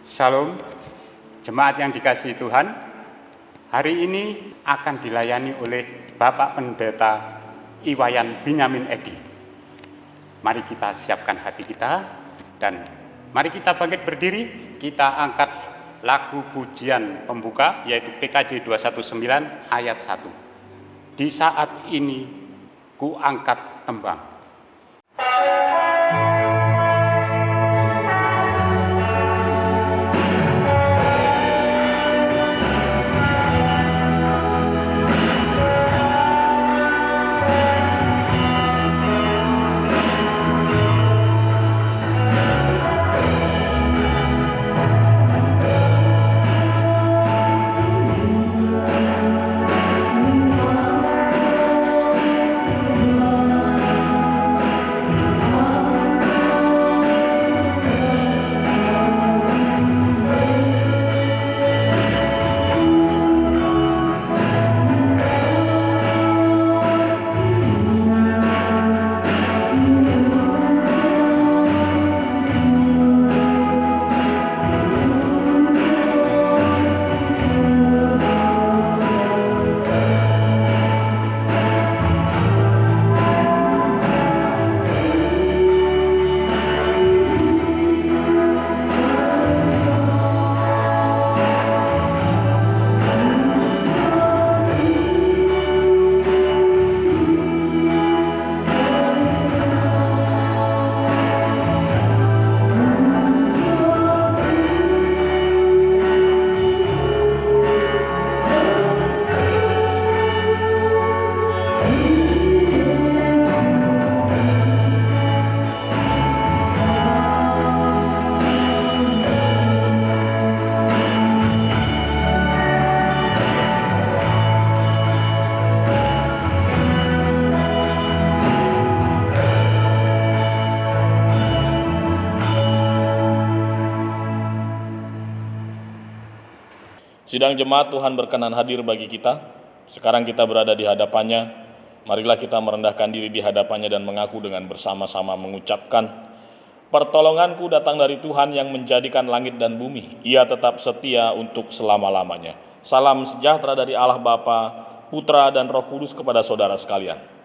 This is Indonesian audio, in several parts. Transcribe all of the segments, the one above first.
Shalom, jemaat yang dikasihi Tuhan. Hari ini akan dilayani oleh Bapak Pendeta Iwayan Binyamin Edi. Mari kita siapkan hati kita dan mari kita bangkit berdiri. Kita angkat lagu pujian pembuka yaitu PKJ 219 ayat 1. Di saat ini ku angkat tembang. Sidang jemaat Tuhan berkenan hadir bagi kita. Sekarang kita berada di hadapannya. Marilah kita merendahkan diri di hadapannya dan mengaku dengan bersama-sama mengucapkan, pertolonganku datang dari Tuhan yang menjadikan langit dan bumi. Ia tetap setia untuk selama-lamanya. Salam sejahtera dari Allah Bapa, Putra dan Roh Kudus kepada saudara sekalian.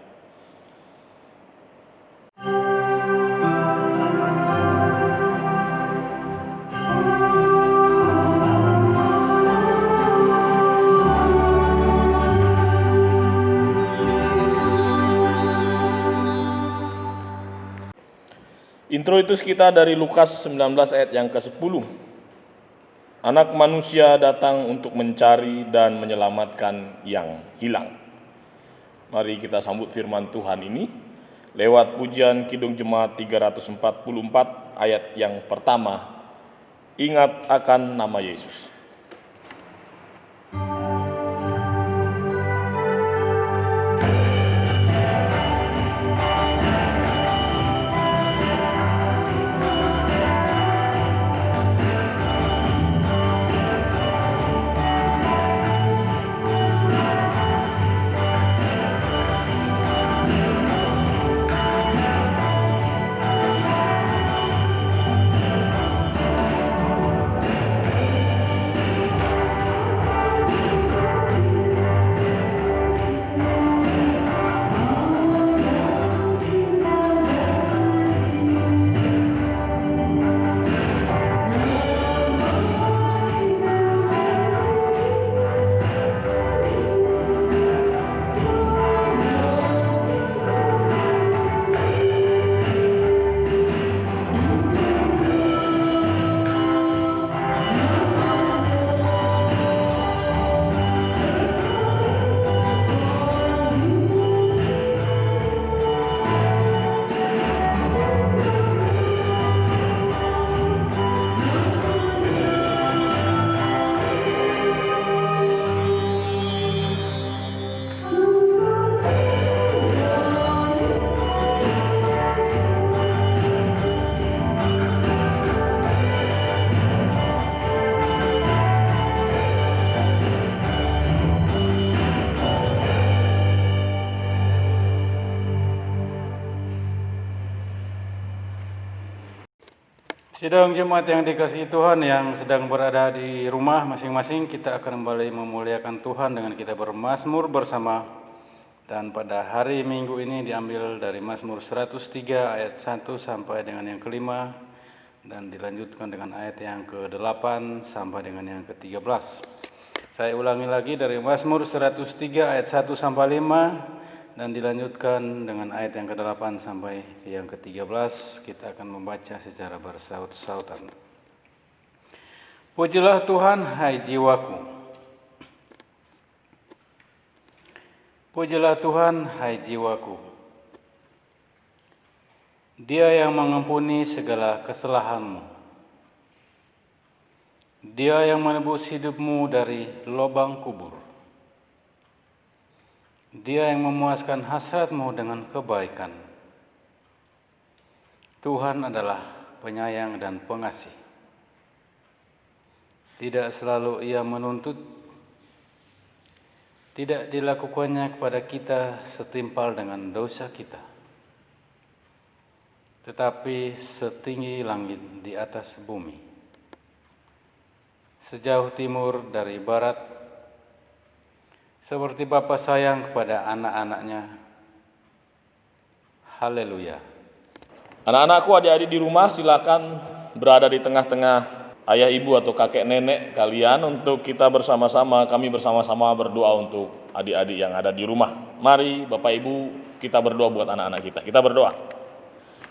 Introitus kita dari Lukas 19 ayat yang ke-10. Anak manusia datang untuk mencari dan menyelamatkan yang hilang. Mari kita sambut firman Tuhan ini lewat pujian Kidung Jemaat 344 ayat yang pertama. Ingat akan nama Yesus. Sidang jemaat yang dikasihi Tuhan yang sedang berada di rumah masing-masing, kita akan kembali memuliakan Tuhan dengan kita bermazmur bersama. Dan pada hari Minggu ini diambil dari Mazmur 103 ayat 1 sampai dengan yang kelima, dan dilanjutkan dengan ayat yang ke-8 sampai dengan yang ke-13. Saya ulangi lagi dari Mazmur 103 ayat 1 sampai 5, dan dilanjutkan dengan ayat yang ke-8 sampai yang ke-13. Kita akan membaca secara bersaut-sautan. Pujilah Tuhan, hai jiwaku. Pujilah Tuhan, hai jiwaku. Dia yang mengampuni segala kesalahanmu. Dia yang menebus hidupmu dari lubang kubur. Dia yang memuaskan hasratmu dengan kebaikan. Tuhan adalah penyayang dan pengasih. Tidak selalu Ia menuntut, tidak dilakukannya kepada kita setimpal dengan dosa kita, tetapi setinggi langit di atas bumi, sejauh timur dari barat, seperti Bapa sayang kepada anak-anaknya. Haleluya. Anak-anakku, adik-adik di rumah, silakan berada di tengah-tengah ayah, ibu, atau kakek nenek kalian untuk kita kami bersama-sama berdoa untuk adik-adik yang ada di rumah. Mari Bapak Ibu, kita berdoa buat anak-anak kita. Kita berdoa.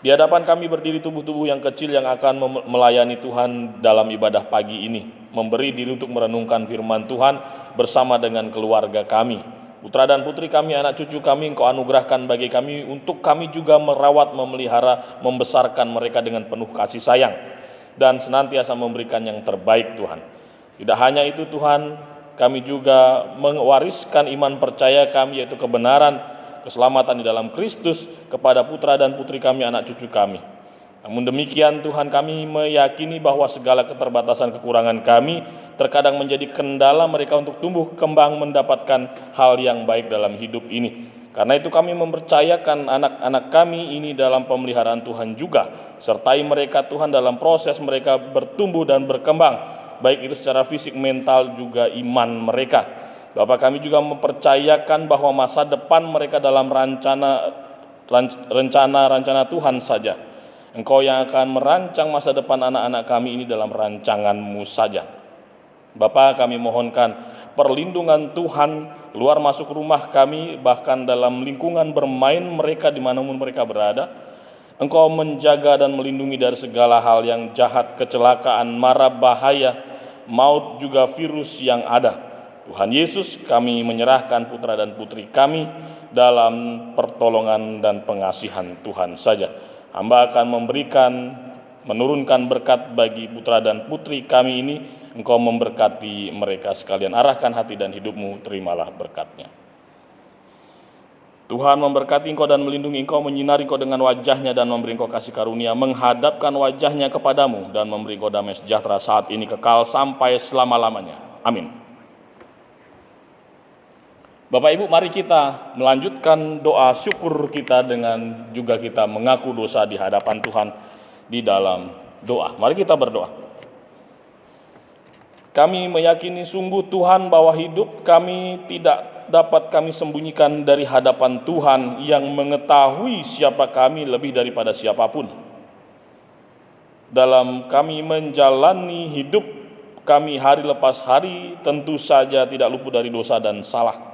Di hadapan kami berdiri tubuh-tubuh yang kecil yang akan melayani Tuhan dalam ibadah pagi ini, memberi diri untuk merenungkan firman Tuhan bersama dengan keluarga kami. Putra dan putri kami, anak cucu kami, Engkau anugerahkan bagi kami untuk kami juga merawat, memelihara, membesarkan mereka dengan penuh kasih sayang, dan senantiasa memberikan yang terbaik Tuhan. Tidak hanya itu Tuhan, kami juga mewariskan iman percaya kami, yaitu kebenaran, keselamatan di dalam Kristus kepada putra dan putri kami, anak cucu kami. Namun demikian Tuhan, kami meyakini bahwa segala keterbatasan kekurangan kami terkadang menjadi kendala mereka untuk tumbuh kembang mendapatkan hal yang baik dalam hidup ini. Karena itu kami mempercayakan anak-anak kami ini dalam pemeliharaan Tuhan juga. Sertai mereka Tuhan dalam proses mereka bertumbuh dan berkembang, baik itu secara fisik, mental, juga iman mereka. Bapak, kami juga mempercayakan bahwa masa depan mereka dalam rencana Tuhan saja. Engkau yang akan merancang masa depan anak-anak kami ini dalam rancangan-Mu saja. Bapa, kami mohonkan perlindungan Tuhan keluar masuk rumah kami, bahkan dalam lingkungan bermain mereka dimanapun mereka berada. Engkau menjaga dan melindungi dari segala hal yang jahat, kecelakaan, mara bahaya, maut, juga virus yang ada. Tuhan Yesus, kami menyerahkan putra dan putri kami dalam pertolongan dan pengasihan Tuhan saja. Hamba akan menurunkan berkat bagi putra dan putri kami ini. Engkau memberkati mereka sekalian. Arahkan hati dan hidupmu, terimalah berkatnya. Tuhan memberkati engkau dan melindungi engkau, menyinari engkau dengan wajahnya dan memberi engkau kasih karunia, menghadapkan wajahnya kepadamu dan memberi engkau damai sejahtera saat ini kekal sampai selama-lamanya. Amin. Bapak Ibu, mari kita melanjutkan doa syukur kita dengan juga kita mengaku dosa di hadapan Tuhan di dalam doa. Mari kita berdoa. Kami meyakini sungguh Tuhan bahwa hidup kami tidak dapat kami sembunyikan dari hadapan Tuhan yang mengetahui siapa kami lebih daripada siapapun. Dalam kami menjalani hidup kami hari lepas hari, tentu saja tidak luput dari dosa dan salah.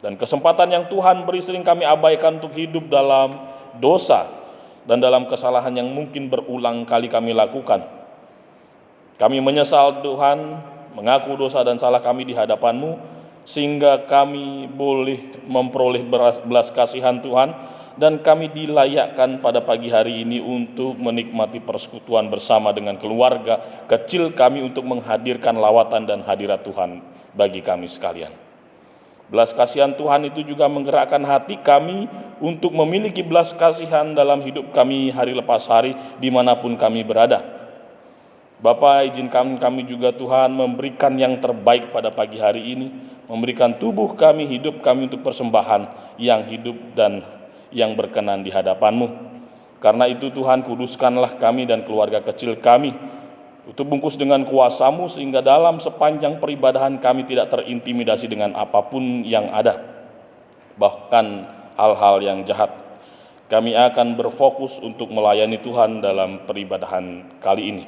Dan kesempatan yang Tuhan beri sering kami abaikan untuk hidup dalam dosa dan dalam kesalahan yang mungkin berulang kali kami lakukan. Kami menyesal Tuhan, mengaku dosa dan salah kami di hadapan-Mu, sehingga kami boleh memperoleh belas kasihan Tuhan, dan kami dilayakkan pada pagi hari ini untuk menikmati persekutuan bersama dengan keluarga kecil kami untuk menghadirkan lawatan dan hadirat Tuhan bagi kami sekalian. Belas kasihan Tuhan itu juga menggerakkan hati kami untuk memiliki belas kasihan dalam hidup kami hari lepas hari dimanapun kami berada. Bapa, izinkan kami juga Tuhan memberikan yang terbaik pada pagi hari ini, memberikan tubuh kami, hidup kami untuk persembahan yang hidup dan yang berkenan di hadapan-Mu. Karena itu Tuhan, kuduskanlah kami dan keluarga kecil kami, tutup bungkus dengan kuasa-Mu sehingga dalam sepanjang peribadahan kami tidak terintimidasi dengan apapun yang ada, bahkan hal-hal yang jahat. Kami akan berfokus untuk melayani Tuhan dalam peribadahan kali ini.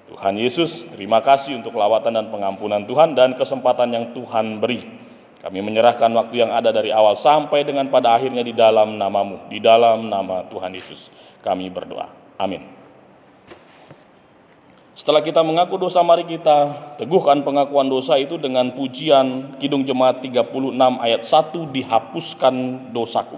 Tuhan Yesus, terima kasih untuk lawatan dan pengampunan Tuhan dan kesempatan yang Tuhan beri. Kami menyerahkan waktu yang ada dari awal sampai dengan pada akhirnya di dalam nama-Mu, di dalam nama Tuhan Yesus kami berdoa. Amin. Setelah kita mengaku dosa, mari kita teguhkan pengakuan dosa itu dengan pujian Kidung Jemaat 36 ayat 1, dihapuskan dosaku.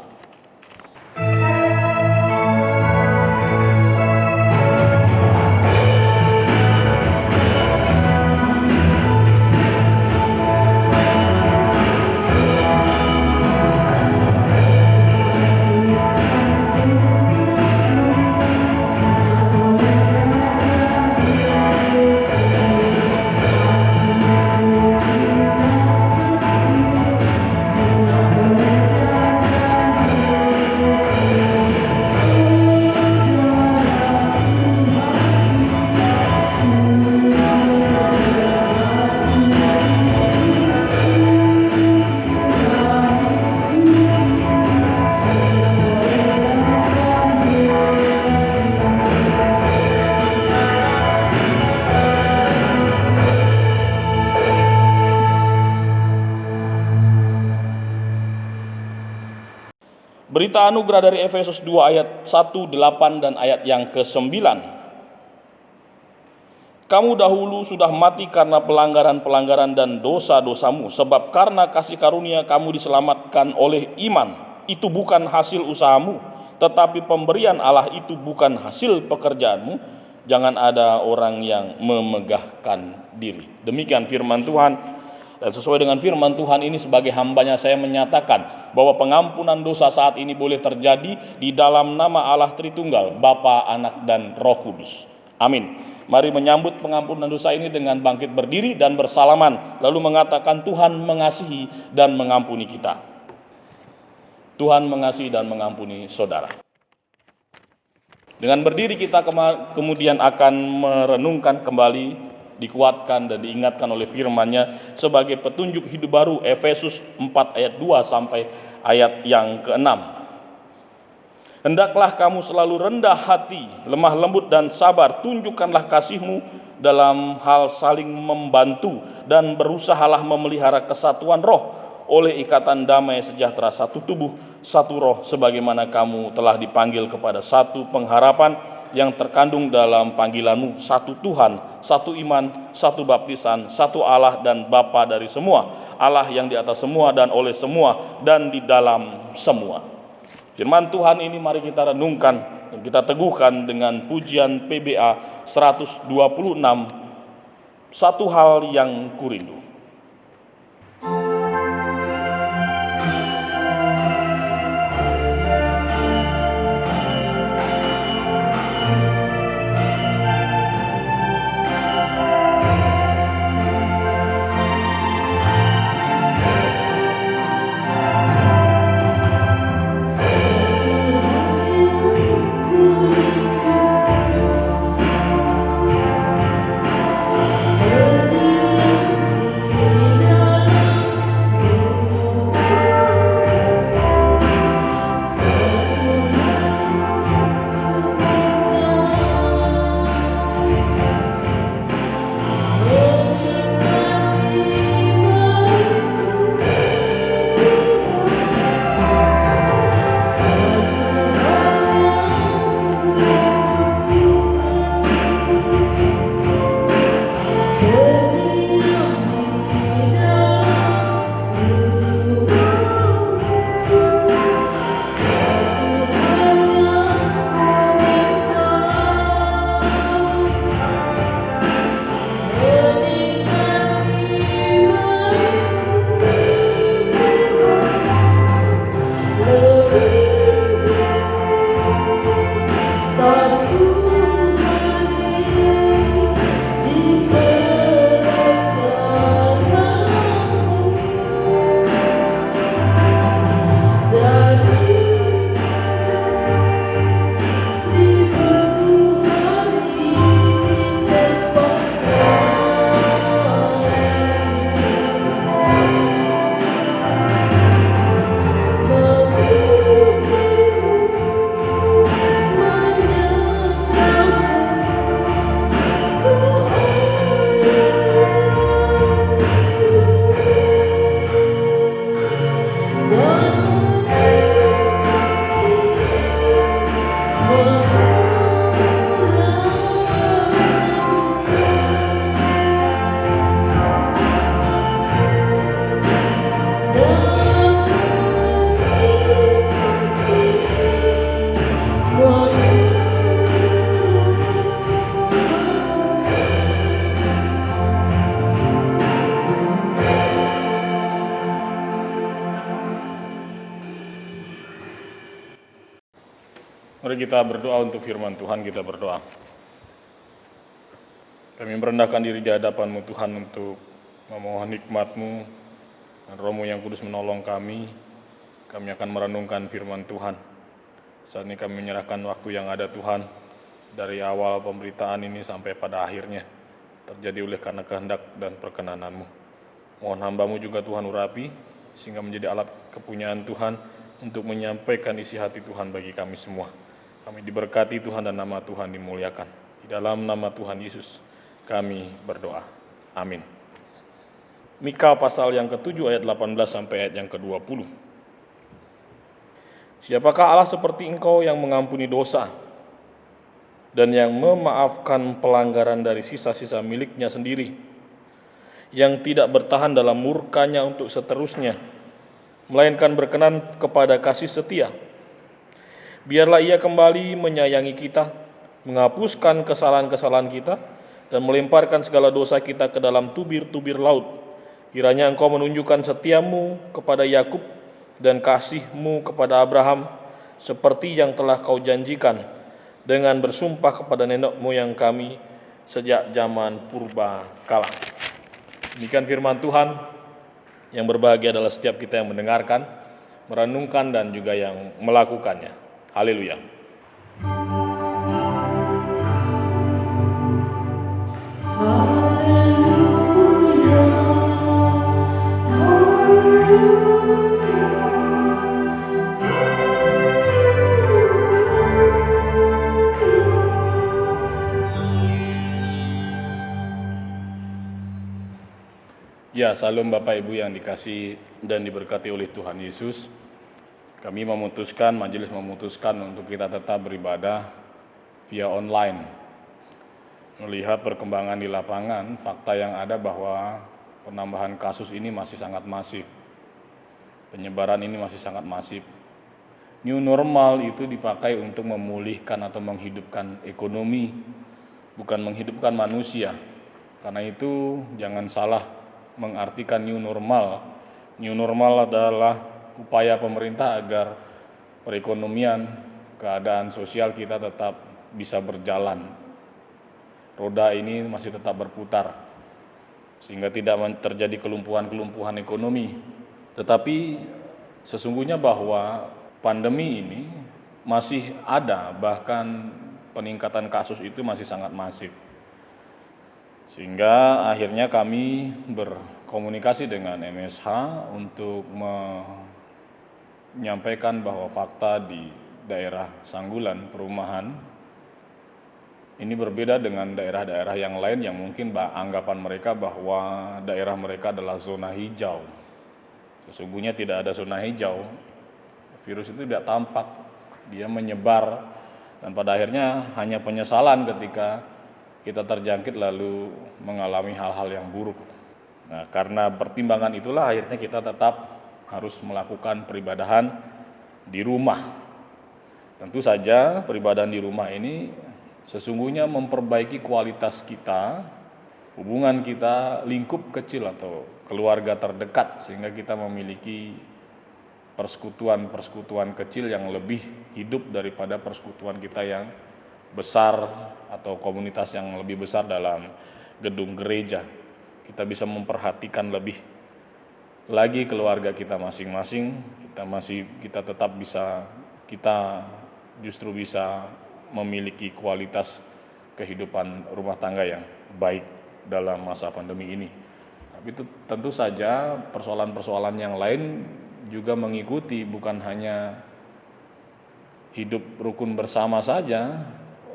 Berita anugerah dari Efesus 2 ayat 1, 8 dan ayat yang ke-9. Kamu dahulu sudah mati karena pelanggaran-pelanggaran dan dosa-dosamu, sebab karena kasih karunia kamu diselamatkan oleh iman. Itu bukan hasil usahamu, tetapi pemberian Allah, itu bukan hasil pekerjaanmu. Jangan ada orang yang memegahkan diri. Demikian firman Tuhan. Dan sesuai dengan firman Tuhan ini, sebagai hambanya saya menyatakan bahwa pengampunan dosa saat ini boleh terjadi di dalam nama Allah Tritunggal, Bapa, Anak, dan Roh Kudus. Amin. Mari menyambut pengampunan dosa ini dengan bangkit berdiri dan bersalaman, lalu mengatakan, Tuhan mengasihi dan mengampuni kita. Tuhan mengasihi dan mengampuni saudara. Dengan berdiri kita kemudian akan merenungkan kembali, dikuatkan dan diingatkan oleh firman-Nya sebagai petunjuk hidup baru, Efesus 4 ayat 2 sampai ayat yang ke-6. Hendaklah kamu selalu rendah hati, lemah lembut dan sabar, tunjukkanlah kasih-Mu dalam hal saling membantu, dan berusahalah memelihara kesatuan roh oleh ikatan damai sejahtera, satu tubuh, satu roh, sebagaimana kamu telah dipanggil kepada satu pengharapan yang terkandung dalam panggilanmu, satu Tuhan, satu iman, satu baptisan, satu Allah dan Bapa dari semua, Allah yang di atas semua dan oleh semua dan di dalam semua. Firman Tuhan ini mari kita renungkan dan kita teguhkan dengan pujian PBA 126, satu hal yang kurindu. kita berdoa untuk firman Tuhan, kita berdoa. Kami merendahkan diri di hadapan-Mu Tuhan untuk memohon hikmat-Mu dan Roh-Mu yang kudus menolong kami. Kami akan merenungkan firman Tuhan. Saat ini kami menyerahkan waktu yang ada Tuhan, dari awal pemberitaan ini sampai pada akhirnya, terjadi oleh karena kehendak dan perkenan-Mu. Mohon hamba-Mu juga Tuhan urapi, sehingga menjadi alat kepunyaan Tuhan untuk menyampaikan isi hati Tuhan bagi kami semua. Kami diberkati Tuhan dan nama Tuhan dimuliakan. Di dalam nama Tuhan Yesus kami berdoa. Amin. Mika pasal yang ke-7 ayat 18 sampai ayat yang ke-20. Siapakah Allah seperti Engkau yang mengampuni dosa dan yang memaafkan pelanggaran dari sisa-sisa miliknya sendiri, yang tidak bertahan dalam murkanya untuk seterusnya, melainkan berkenan kepada kasih setia. Biarlah Ia kembali menyayangi kita, menghapuskan kesalahan-kesalahan kita, dan melemparkan segala dosa kita ke dalam tubir-tubir laut. Kiranya Engkau menunjukkan setia-Mu kepada Yakub dan kasih-Mu kepada Abraham, seperti yang telah Kau janjikan dengan bersumpah kepada nenek moyang kami sejak zaman purba kala. Demikian firman Tuhan. Yang berbahagia adalah setiap kita yang mendengarkan, merenungkan, dan juga yang melakukannya. Haleluya. Ya, salam Bapak Ibu yang dikasihi dan diberkati oleh Tuhan Yesus. Kami majelis memutuskan untuk kita tetap beribadah via online. Melihat perkembangan di lapangan, fakta yang ada bahwa penambahan kasus ini masih sangat masif. Penyebaran ini masih sangat masif. New normal itu dipakai untuk memulihkan atau menghidupkan ekonomi, bukan menghidupkan manusia. Karena itu jangan salah mengartikan new normal. New normal adalah upaya pemerintah agar perekonomian, keadaan sosial kita tetap bisa berjalan. Roda ini masih tetap berputar, sehingga tidak terjadi kelumpuhan-kelumpuhan ekonomi. Tetapi sesungguhnya bahwa pandemi ini masih ada, bahkan peningkatan kasus itu masih sangat masif. Sehingga akhirnya kami berkomunikasi dengan MSH untuk menyampaikan bahwa fakta di daerah Sanggulan, perumahan, ini berbeda dengan daerah-daerah yang lain yang mungkin anggapan mereka bahwa daerah mereka adalah zona hijau. Sesungguhnya tidak ada zona hijau. Virus itu tidak tampak, dia menyebar, dan pada akhirnya hanya penyesalan ketika kita terjangkit lalu mengalami hal-hal yang buruk. Nah, karena pertimbangan itulah akhirnya kita tetap harus melakukan peribadahan di rumah. Tentu saja peribadahan di rumah ini sesungguhnya memperbaiki kualitas kita, hubungan kita, lingkup kecil atau keluarga terdekat, sehingga kita memiliki persekutuan-persekutuan kecil yang lebih hidup daripada persekutuan kita yang besar atau komunitas yang lebih besar dalam gedung gereja. Kita bisa memperhatikan lebih lagi keluarga kita masing-masing. Kita tetap bisa, kita justru bisa memiliki kualitas kehidupan rumah tangga yang baik dalam masa pandemi ini. Tapi itu tentu saja persoalan-persoalan yang lain juga mengikuti, bukan hanya hidup rukun bersama saja.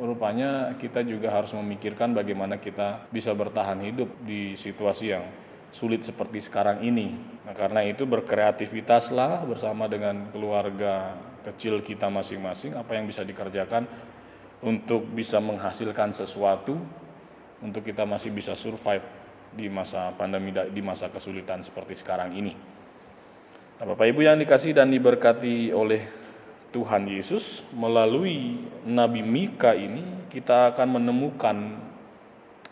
Rupanya kita juga harus memikirkan bagaimana kita bisa bertahan hidup di situasi yang sulit seperti sekarang ini. Nah, karena itu berkreativitaslah bersama dengan keluarga kecil kita masing-masing, apa yang bisa dikerjakan untuk bisa menghasilkan sesuatu, untuk kita masih bisa survive di masa pandemi, di masa kesulitan seperti sekarang ini. Nah, Bapak Ibu yang dikasihi dan diberkati oleh Tuhan Yesus, melalui Nabi Mika ini kita akan menemukan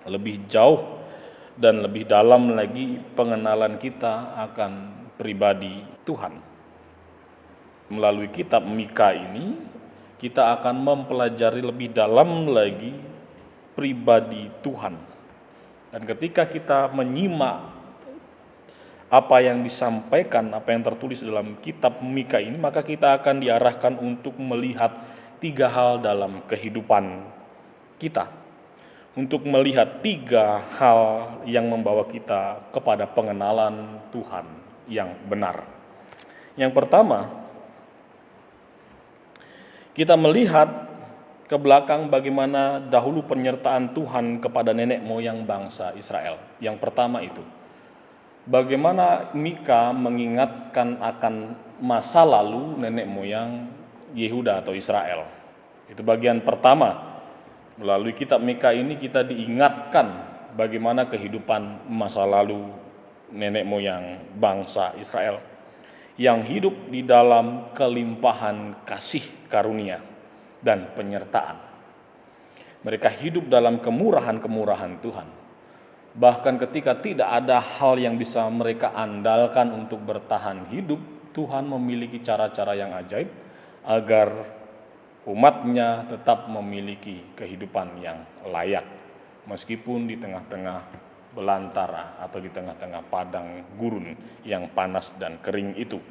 lebih jauh dan lebih dalam lagi pengenalan kita akan pribadi Tuhan. Melalui kitab Mika ini kita akan mempelajari lebih dalam lagi pribadi Tuhan. Dan ketika kita menyimak apa yang disampaikan, apa yang tertulis dalam kitab Mika ini, maka kita akan diarahkan untuk melihat 3 hal dalam kehidupan kita. Untuk melihat 3 hal yang membawa kita kepada pengenalan Tuhan yang benar. Yang pertama, kita melihat ke belakang bagaimana dahulu penyertaan Tuhan kepada nenek moyang bangsa Israel. Yang pertama itu, bagaimana Mika mengingatkan akan masa lalu nenek moyang Yehuda atau Israel. Itu bagian pertama. Melalui kitab Mika ini kita diingatkan bagaimana kehidupan masa lalu nenek moyang bangsa Israel yang hidup di dalam kelimpahan kasih karunia dan penyertaan. Mereka hidup dalam kemurahan-kemurahan Tuhan. Bahkan ketika tidak ada hal yang bisa mereka andalkan untuk bertahan hidup, Tuhan memiliki cara-cara yang ajaib agar umatnya tetap memiliki kehidupan yang layak, meskipun di tengah-tengah belantara atau di tengah-tengah padang gurun yang panas dan kering itu.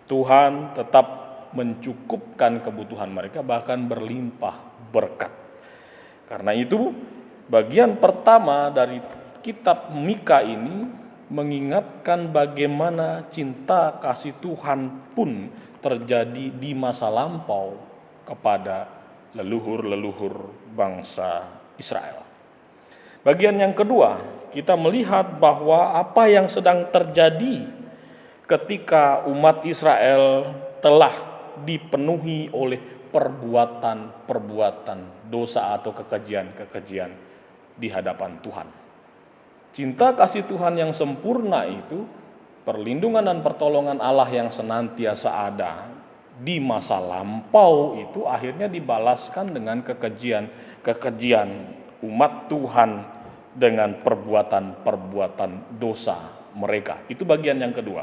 Tuhan tetap mencukupkan kebutuhan mereka, bahkan berlimpah berkat. Karena itu, bagian pertama dari kitab Mika ini mengingatkan bagaimana cinta kasih Tuhan pun terjadi di masa lampau kepada leluhur-leluhur bangsa Israel. Bagian yang kedua, kita melihat bahwa apa yang sedang terjadi ketika umat Israel telah dipenuhi oleh perbuatan-perbuatan dosa atau kekejian-kekejian di hadapan Tuhan. Cinta kasih Tuhan yang sempurna itu, perlindungan dan pertolongan Allah yang senantiasa ada di masa lampau itu akhirnya dibalaskan dengan kekejian umat Tuhan dengan perbuatan-perbuatan dosa mereka. Itu bagian yang kedua.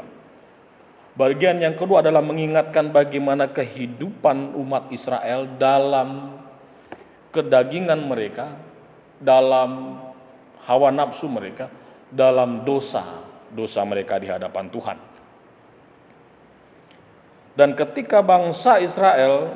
Bagian yang kedua adalah mengingatkan bagaimana kehidupan umat Israel dalam kedagingan mereka, dalam hawa nafsu mereka, dalam dosa mereka di hadapan Tuhan. Dan ketika bangsa Israel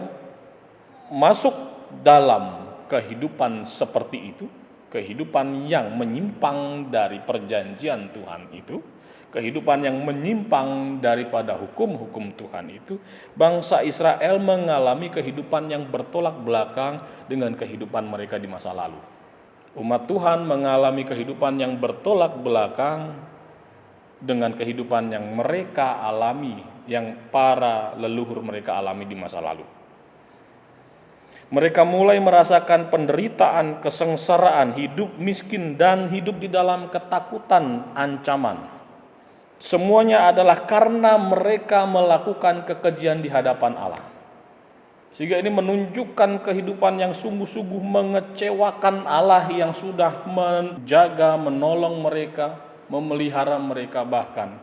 masuk dalam kehidupan seperti itu, kehidupan yang menyimpang dari perjanjian Tuhan itu, kehidupan yang menyimpang daripada hukum-hukum Tuhan itu, bangsa Israel mengalami kehidupan yang bertolak belakang dengan kehidupan mereka di masa lalu. Umat Tuhan mengalami kehidupan yang bertolak belakang dengan kehidupan yang mereka alami, yang para leluhur mereka alami di masa lalu. Mereka mulai merasakan penderitaan, kesengsaraan, hidup miskin, dan hidup di dalam ketakutan, ancaman. Semuanya adalah karena mereka melakukan kekejian di hadapan Allah. Sehingga ini menunjukkan kehidupan yang sungguh-sungguh mengecewakan Allah yang sudah menjaga, menolong mereka, memelihara mereka, bahkan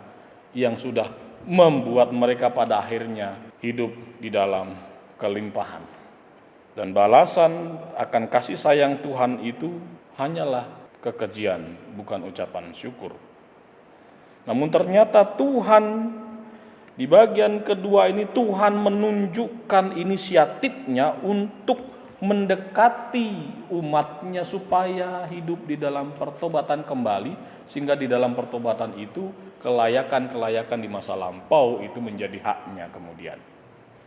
yang sudah membuat mereka pada akhirnya hidup di dalam kelimpahan. Dan balasan akan kasih sayang Tuhan itu hanyalah kekejian, bukan ucapan syukur. Namun ternyata Tuhan di bagian kedua ini, Tuhan menunjukkan inisiatifnya untuk mendekati umatnya supaya hidup di dalam pertobatan kembali, sehingga di dalam pertobatan itu kelayakan-kelayakan di masa lampau itu menjadi haknya kemudian.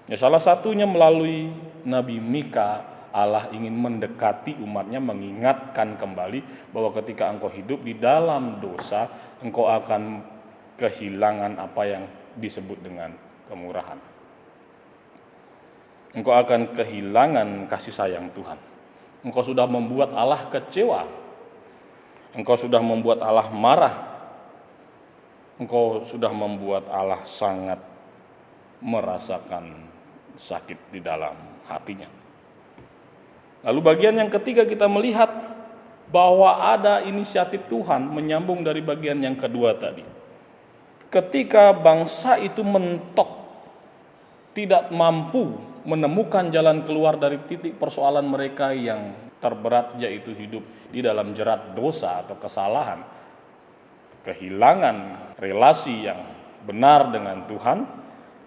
Ya, salah satunya melalui Nabi Mika, Allah ingin mendekati umatnya, mengingatkan kembali bahwa ketika engkau hidup di dalam dosa, engkau akan kehilangan apa yang disebut dengan kemurahan. Engkau akan kehilangan kasih sayang Tuhan. Engkau sudah membuat Allah kecewa. Engkau sudah membuat Allah marah. Engkau sudah membuat Allah sangat merasakan sakit di dalam hatinya. Lalu bagian yang ketiga kita melihat bahwa ada inisiatif Tuhan menyambung dari bagian yang kedua tadi. Ketika bangsa itu mentok, tidak mampu menemukan jalan keluar dari titik persoalan mereka yang terberat, yaitu hidup di dalam jerat dosa atau kesalahan, kehilangan relasi yang benar dengan Tuhan,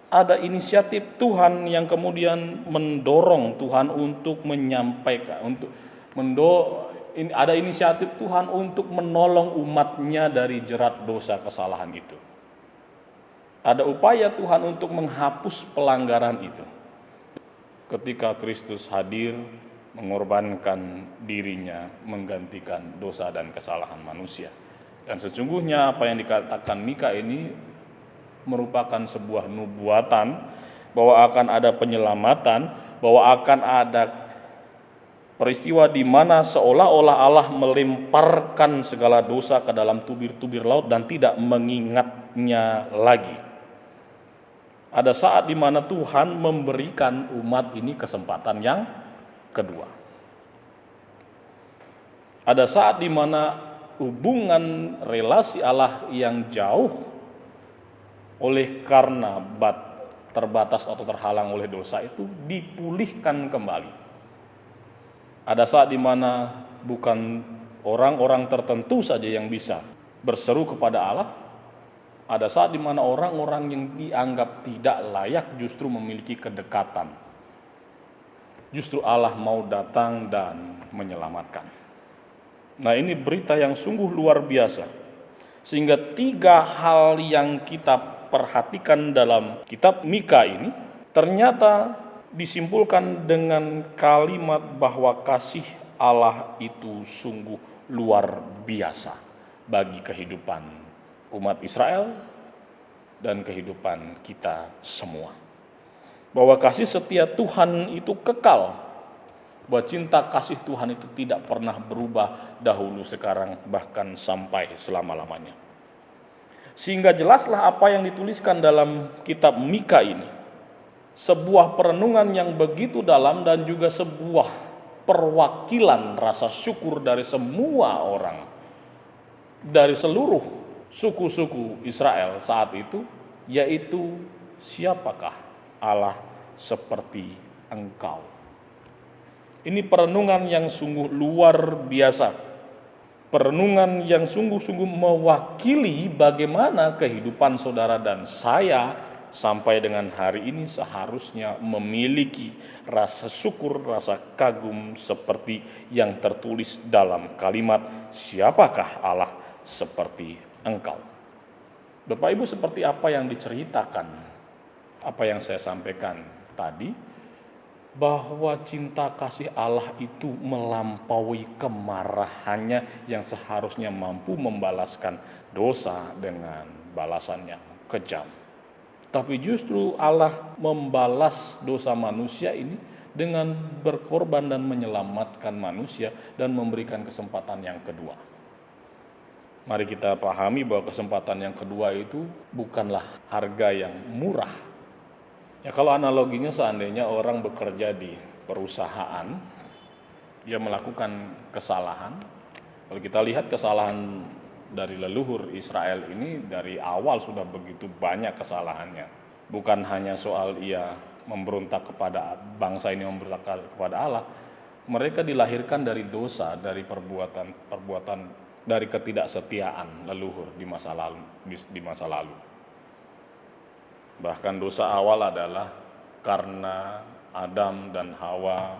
ada inisiatif Tuhan yang kemudian mendorong Tuhan untuk menyampaikan, ada inisiatif Tuhan untuk menolong umatnya dari jerat dosa kesalahan itu. Ada upaya Tuhan untuk menghapus pelanggaran itu. Ketika Kristus hadir, mengorbankan dirinya, menggantikan dosa dan kesalahan manusia. Dan sesungguhnya apa yang dikatakan Mika ini merupakan sebuah nubuatan bahwa akan ada penyelamatan, bahwa akan ada peristiwa di mana seolah-olah Allah melemparkan segala dosa ke dalam tubir-tubir laut dan tidak mengingatnya lagi. Ada saat di mana Tuhan memberikan umat ini kesempatan yang kedua. Ada saat di mana hubungan relasi Allah yang jauh oleh karena terbatas atau terhalang oleh dosa itu dipulihkan kembali. Ada saat di mana bukan orang-orang tertentu saja yang bisa berseru kepada Allah. Ada saat di mana orang-orang yang dianggap tidak layak justru memiliki kedekatan. Justru Allah mau datang dan menyelamatkan. Nah, ini berita yang sungguh luar biasa. Sehingga 3 hal yang kita perhatikan dalam kitab Mika ini ternyata disimpulkan dengan kalimat bahwa kasih Allah itu sungguh luar biasa bagi kehidupan umat Israel dan kehidupan kita semua. Bahwa kasih setia Tuhan itu kekal, bahwa cinta kasih Tuhan itu tidak pernah berubah dahulu, sekarang, bahkan sampai selama-lamanya. Sehingga jelaslah apa yang dituliskan dalam kitab Mika ini, sebuah perenungan yang begitu dalam dan juga sebuah perwakilan rasa syukur dari semua orang, dari seluruh suku-suku Israel saat itu, yaitu siapakah Allah seperti engkau. Ini perenungan yang sungguh luar biasa, perenungan yang sungguh-sungguh mewakili bagaimana kehidupan saudara dan saya sampai dengan hari ini seharusnya memiliki rasa syukur, rasa kagum seperti yang tertulis dalam kalimat siapakah Allah seperti engkau. Bapak Ibu, seperti apa yang diceritakan, apa yang saya sampaikan tadi, bahwa cinta kasih Allah itu melampaui kemarahannya yang seharusnya mampu membalaskan dosa dengan balasan yang kejam. Tapi justru Allah membalas dosa manusia ini dengan berkorban dan menyelamatkan manusia dan memberikan kesempatan yang kedua. Mari kita pahami bahwa kesempatan yang kedua itu bukanlah harga yang murah. Ya, kalau analoginya seandainya orang bekerja di perusahaan, dia melakukan kesalahan. Kalau kita lihat kesalahan dari leluhur Israel ini dari awal sudah begitu banyak kesalahannya. Bukan hanya soal ia memberontak kepada bangsa ini, memberontak kepada Allah. Mereka dilahirkan dari dosa, dari perbuatan dari ketidaksetiaan leluhur di masa lalu. Bahkan dosa awal adalah karena Adam dan Hawa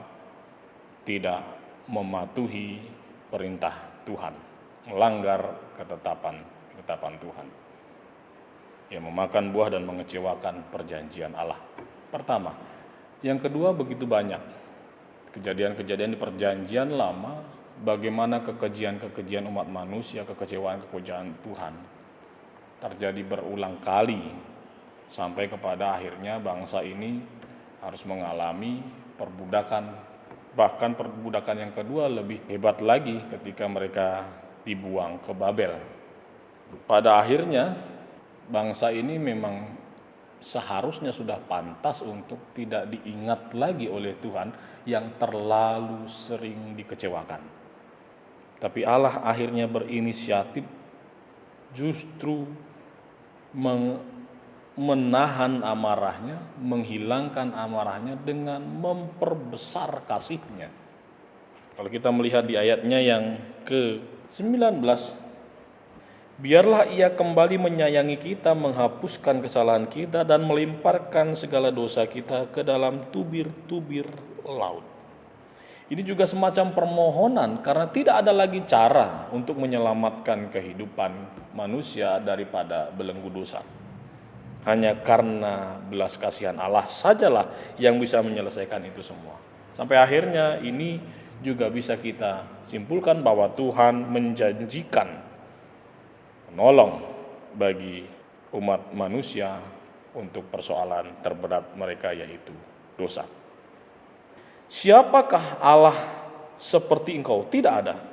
tidak mematuhi perintah Tuhan, melanggar ketetapan Tuhan. Ya, memakan buah dan mengecewakan perjanjian Allah. Pertama. Yang kedua, begitu banyak kejadian-kejadian di perjanjian lama, bagaimana kekejian umat manusia, kekecewaan Tuhan terjadi berulang kali sampai kepada akhirnya bangsa ini harus mengalami perbudakan. Bahkan perbudakan yang kedua lebih hebat lagi ketika mereka dibuang ke Babel. Pada akhirnya bangsa ini memang seharusnya sudah pantas untuk tidak diingat lagi oleh Tuhan yang terlalu sering dikecewakan. Tapi Allah akhirnya berinisiatif justru menahan amarahnya, menghilangkan amarahnya dengan memperbesar kasihnya. Kalau kita melihat di ayatnya yang ke-19, biarlah ia kembali menyayangi kita, menghapuskan kesalahan kita, dan melemparkan segala dosa kita ke dalam tubir-tubir laut. Ini juga semacam permohonan karena tidak ada lagi cara untuk menyelamatkan kehidupan manusia daripada belenggu dosa. Hanya karena belas kasihan Allah sajalah yang bisa menyelesaikan itu semua. Sampai akhirnya ini juga bisa kita simpulkan bahwa Tuhan menjanjikan menolong bagi umat manusia untuk persoalan terberat mereka, yaitu dosa. Siapakah Allah seperti engkau? Tidak ada.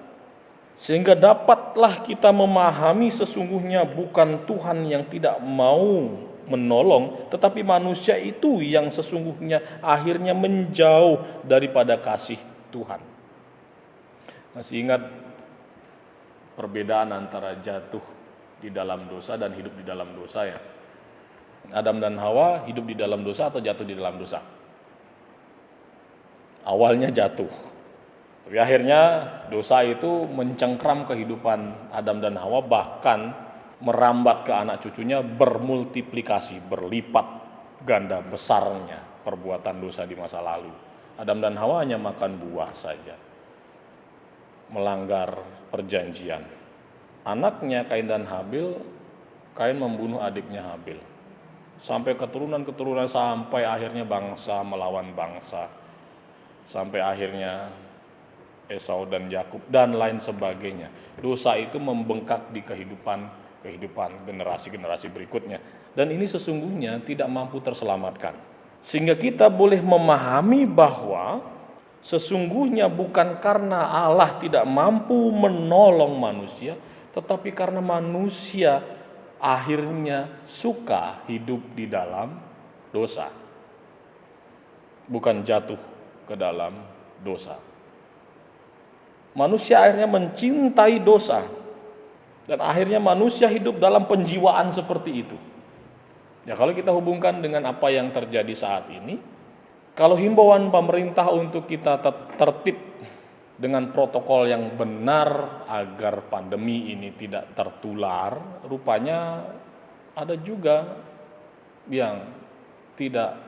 Sehingga dapatlah kita memahami sesungguhnya bukan Tuhan yang tidak mau menolong, tetapi manusia itu yang sesungguhnya akhirnya menjauh daripada kasih Tuhan. Masih ingat perbedaan antara jatuh di dalam dosa dan hidup di dalam dosa ya? Adam dan Hawa hidup di dalam dosa atau jatuh di dalam dosa? Awalnya jatuh, tapi akhirnya dosa itu mencengkram kehidupan Adam dan Hawa, bahkan merambat ke anak cucunya, bermultiplikasi, berlipat ganda besarnya perbuatan dosa di masa lalu. Adam dan Hawa hanya makan buah saja, melanggar perjanjian. Anaknya Kain dan Habil, Kain membunuh adiknya Habil. Sampai keturunan-keturunan, sampai akhirnya bangsa melawan bangsa. Sampai akhirnya Esau dan Yakub dan lain sebagainya. Dosa itu membengkak di kehidupan generasi-generasi berikutnya. Dan ini sesungguhnya tidak mampu terselamatkan. Sehingga kita boleh memahami bahwa sesungguhnya bukan karena Allah tidak mampu menolong manusia, tetapi karena manusia akhirnya suka hidup di dalam dosa. Bukan jatuh ke dalam dosa. Manusia akhirnya mencintai dosa. Dan akhirnya manusia hidup dalam penjiwaan seperti itu. Ya, kalau kita hubungkan dengan apa yang terjadi saat ini, kalau himbauan pemerintah untuk kita tertib dengan protokol yang benar agar pandemi ini tidak tertular, rupanya ada juga yang tidak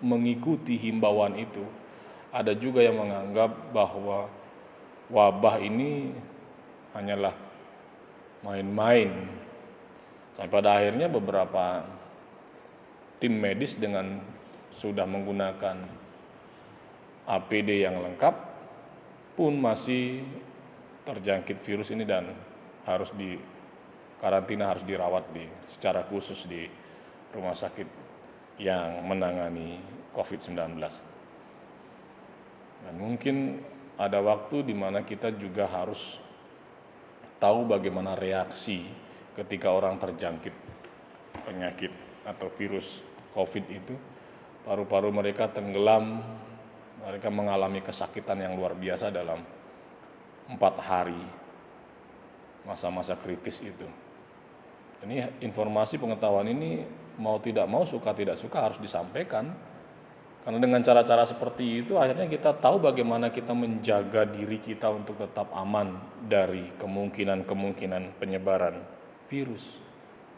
mengikuti himbauan itu. Ada juga yang menganggap bahwa wabah ini hanyalah main-main. Sampai pada akhirnya beberapa tim medis dengan sudah menggunakan APD yang lengkap pun masih terjangkit virus ini dan harus di karantina, harus dirawat secara khusus di rumah sakit yang menangani COVID-19. Dan mungkin ada waktu di mana kita juga harus tahu bagaimana reaksi ketika orang terjangkit penyakit atau virus COVID itu. Paru-paru mereka tenggelam, mereka mengalami kesakitan yang luar biasa dalam 4 hari masa-masa kritis itu. Ini informasi pengetahuan ini mau tidak mau, suka tidak suka harus disampaikan. Karena dengan cara-cara seperti itu akhirnya kita tahu bagaimana kita menjaga diri kita untuk tetap aman dari kemungkinan-kemungkinan penyebaran virus.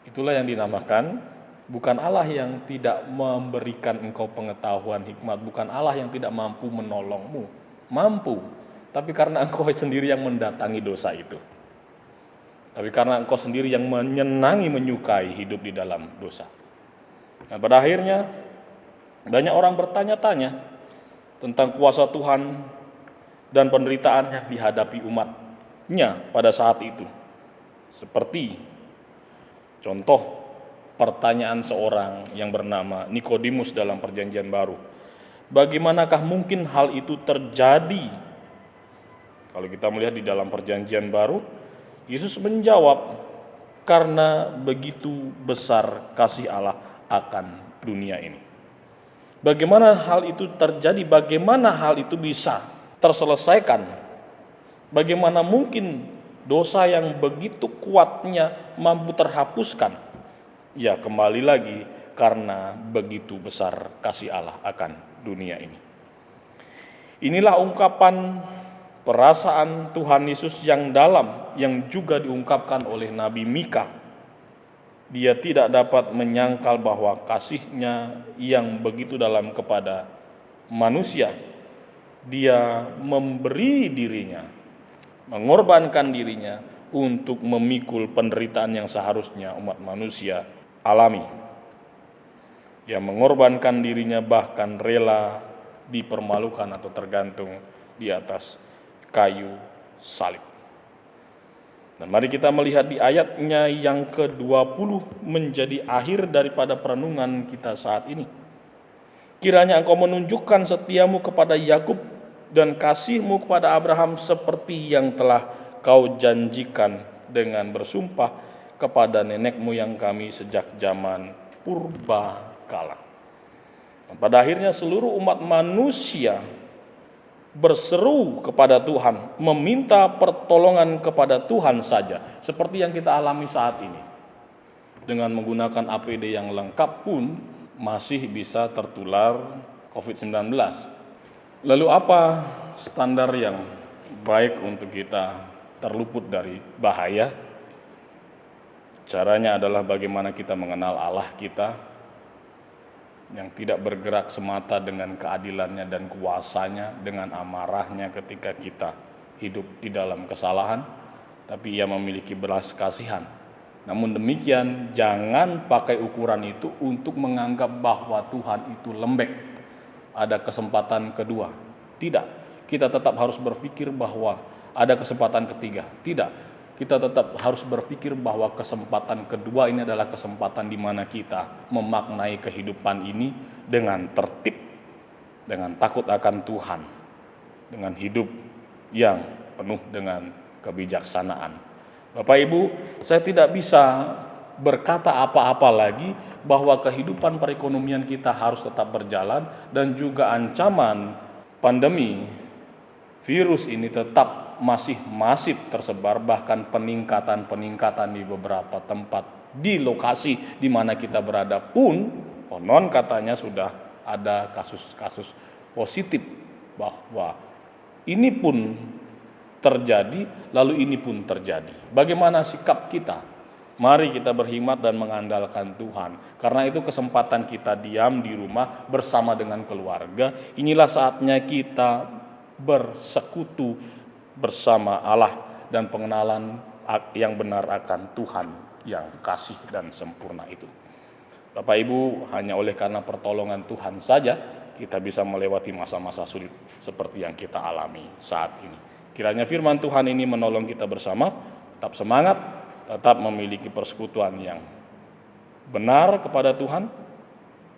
Itulah yang dinamakan bukan Allah yang tidak memberikan engkau pengetahuan hikmat, bukan Allah yang tidak mampu menolongmu. Mampu, tapi karena engkau sendiri yang mendatangi dosa itu. Tapi karena engkau sendiri yang menyenangi, menyukai hidup di dalam dosa. Nah, pada akhirnya banyak orang bertanya-tanya tentang kuasa Tuhan dan penderitaan yang dihadapi umatnya pada saat itu. Seperti contoh pertanyaan seorang yang bernama Nikodemus dalam Perjanjian Baru. Bagaimanakah mungkin hal itu terjadi? Kalau kita melihat di dalam Perjanjian Baru, Yesus menjawab, karena begitu besar kasih Allah akan dunia ini. Bagaimana hal itu terjadi? Bagaimana hal itu bisa terselesaikan? Bagaimana mungkin dosa yang begitu kuatnya mampu terhapuskan? Ya, kembali lagi karena begitu besar kasih Allah akan dunia ini. Inilah ungkapan perasaan Tuhan Yesus yang dalam yang juga diungkapkan oleh Nabi Mika. Dia tidak dapat menyangkal bahwa kasih-Nya yang begitu dalam kepada manusia, Dia memberi dirinya, mengorbankan dirinya untuk memikul penderitaan yang seharusnya umat manusia alami. Dia mengorbankan dirinya, bahkan rela dipermalukan atau tergantung di atas kayu salib. Dan mari kita melihat di ayatnya yang ke-20 menjadi akhir daripada perenungan kita saat ini. Kiranya Engkau menunjukkan setiamu kepada Yakub dan kasih-Mu kepada Abraham seperti yang telah Kau janjikan dengan bersumpah kepada nenek moyang kami sejak zaman purba kala. Dan pada akhirnya seluruh umat manusia berseru kepada Tuhan, meminta pertolongan kepada Tuhan saja, seperti yang kita alami saat ini. Dengan menggunakan APD yang lengkap pun masih bisa tertular COVID-19. Lalu apa standar yang baik untuk kita terluput dari bahaya? Caranya adalah bagaimana kita mengenal Allah kita yang tidak bergerak semata dengan keadilannya dan kuasanya, dengan amarahnya ketika kita hidup di dalam kesalahan, tapi Ia memiliki belas kasihan. Namun demikian, jangan pakai ukuran itu untuk menganggap bahwa Tuhan itu lembek, ada kesempatan kedua. Tidak, kita tetap harus berpikir bahwa ada kesempatan ketiga. Tidak, kita tetap harus berpikir bahwa kesempatan kedua ini adalah kesempatan di mana kita memaknai kehidupan ini dengan tertib, dengan takut akan Tuhan, dengan hidup yang penuh dengan kebijaksanaan. Bapak Ibu, saya tidak bisa berkata apa-apa lagi bahwa kehidupan perekonomian kita harus tetap berjalan dan juga ancaman pandemi virus ini tetap masih masif tersebar, bahkan peningkatan di beberapa tempat di lokasi di mana kita berada pun konon katanya sudah ada kasus-kasus positif, bahwa ini pun terjadi, lalu ini pun terjadi. Bagaimana sikap kita? Mari kita berhikmat dan mengandalkan Tuhan. Karena itu kesempatan kita diam di rumah bersama dengan keluarga. Inilah saatnya kita bersekutu bersama Allah dan pengenalan yang benar akan Tuhan yang kasih dan sempurna itu. Bapak Ibu, hanya oleh karena pertolongan Tuhan saja kita bisa melewati masa-masa sulit seperti yang kita alami saat ini. Kiranya firman Tuhan ini menolong kita bersama, tetap semangat, tetap memiliki persekutuan yang benar kepada Tuhan,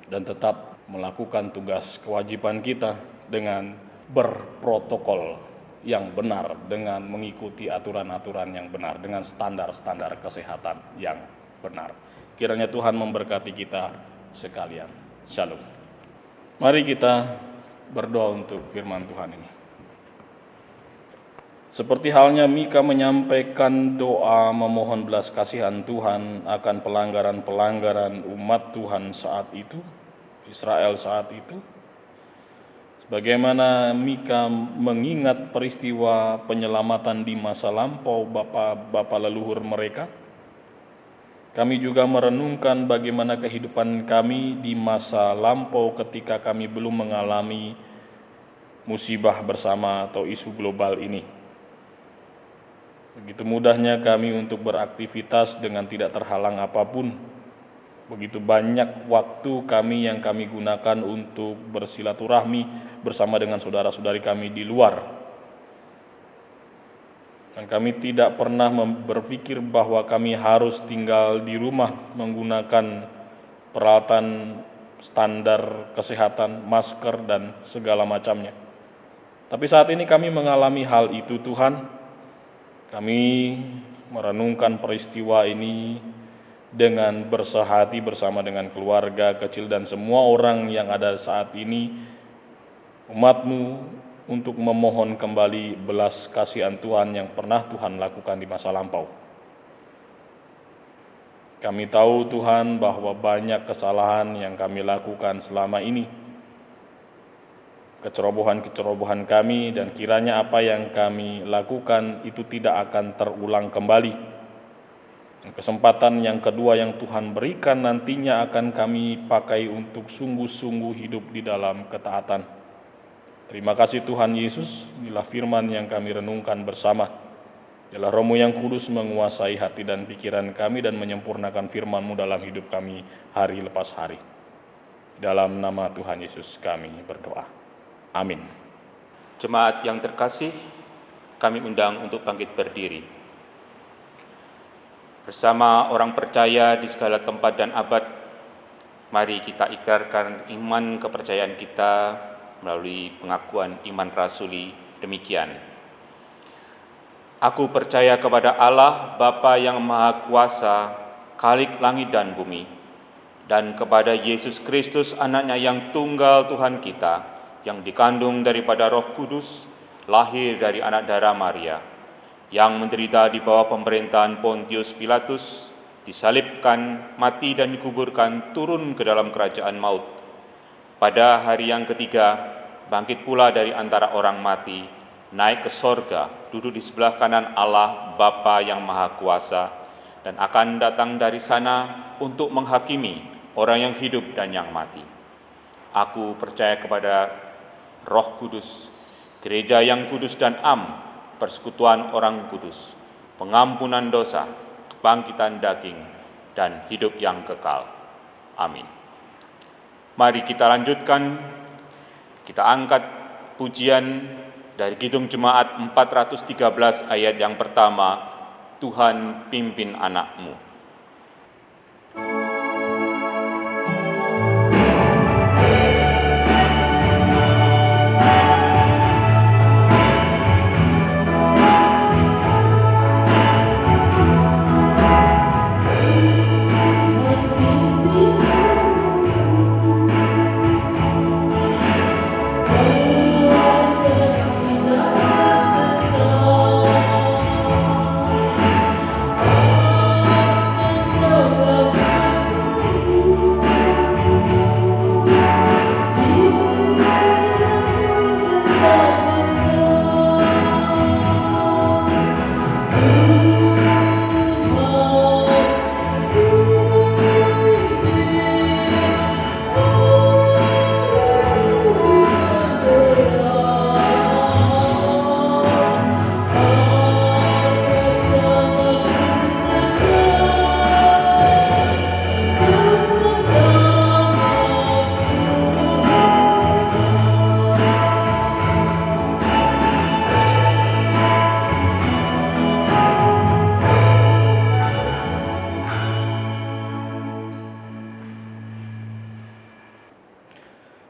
dan tetap melakukan tugas kewajiban kita dengan berprotokol yang benar, dengan mengikuti aturan-aturan yang benar, dengan standar-standar kesehatan yang benar. Kiranya Tuhan memberkati kita sekalian. Shalom. Mari kita berdoa untuk firman Tuhan ini. Seperti halnya Mika menyampaikan doa memohon belas kasihan Tuhan akan pelanggaran-pelanggaran umat Tuhan saat itu, Israel saat itu. Bagaimana Mika mengingat peristiwa penyelamatan di masa lampau bapa leluhur mereka. Kami juga merenungkan bagaimana kehidupan kami di masa lampau ketika kami belum mengalami musibah bersama atau isu global ini. Begitu mudahnya kami untuk beraktivitas dengan tidak terhalang apapun. Begitu banyak waktu kami yang kami gunakan untuk bersilaturahmi bersama dengan saudara-saudari kami di luar. Dan kami tidak pernah berpikir bahwa kami harus tinggal di rumah menggunakan peralatan standar kesehatan, masker, dan segala macamnya. Tapi saat ini kami mengalami hal itu, Tuhan. Kami merenungkan peristiwa ini dengan bersehati bersama dengan keluarga kecil dan semua orang yang ada saat ini, umat-Mu, untuk memohon kembali belas kasihan Tuhan yang pernah Tuhan lakukan di masa lampau. Kami tahu Tuhan bahwa banyak kesalahan yang kami lakukan selama ini, kecerobohan-kecerobohan kami, dan kiranya apa yang kami lakukan itu tidak akan terulang kembali. Dan kesempatan yang kedua yang Tuhan berikan nantinya akan kami pakai untuk sungguh-sungguh hidup di dalam ketaatan. Terima kasih Tuhan Yesus, inilah firman yang kami renungkan bersama. Biarlah Roh-Mu yang kudus menguasai hati dan pikiran kami dan menyempurnakan firman-Mu dalam hidup kami hari lepas hari. Dalam nama Tuhan Yesus kami berdoa. Amin. Jemaat yang terkasih, kami undang untuk bangkit berdiri. Bersama orang percaya di segala tempat dan abad, mari kita ikrarkan iman kepercayaan kita melalui pengakuan iman rasuli demikian. Aku percaya kepada Allah, Bapa yang Maha Kuasa, Khalik langit dan bumi, dan kepada Yesus Kristus, Anaknya yang tunggal Tuhan kita, yang dikandung daripada Roh Kudus, lahir dari anak darah Maria, yang menderita di bawah pemerintahan Pontius Pilatus, disalibkan, mati dan dikuburkan, turun ke dalam kerajaan maut. Pada hari yang ketiga, bangkit pula dari antara orang mati, naik ke sorga, duduk di sebelah kanan Allah Bapa yang Maha Kuasa, dan akan datang dari sana untuk menghakimi orang yang hidup dan yang mati. Aku percaya kepada Roh Kudus, gereja yang kudus dan persekutuan orang kudus, pengampunan dosa, kebangkitan daging, dan hidup yang kekal. Amin. Mari kita lanjutkan, kita angkat pujian dari Kidung Jemaat 413 ayat yang pertama, Tuhan pimpin anak-Mu.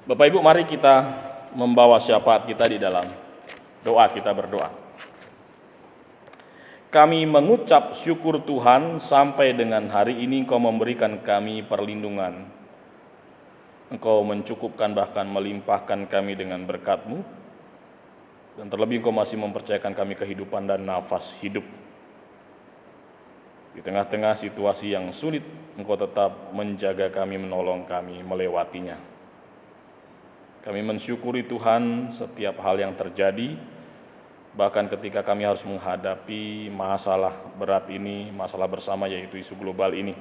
Bapak Ibu, mari kita membawa syafaat kita di dalam doa. Kita berdoa. Kami mengucap syukur Tuhan sampai dengan hari ini Engkau memberikan kami perlindungan. Engkau mencukupkan bahkan melimpahkan kami dengan berkat-Mu. Dan terlebih Engkau masih mempercayakan kami kehidupan dan nafas hidup. Di tengah-tengah situasi yang sulit, Engkau tetap menjaga kami, menolong kami melewatinya. Kami mensyukuri Tuhan setiap hal yang terjadi, bahkan ketika kami harus menghadapi masalah berat ini, masalah bersama yaitu isu global ini.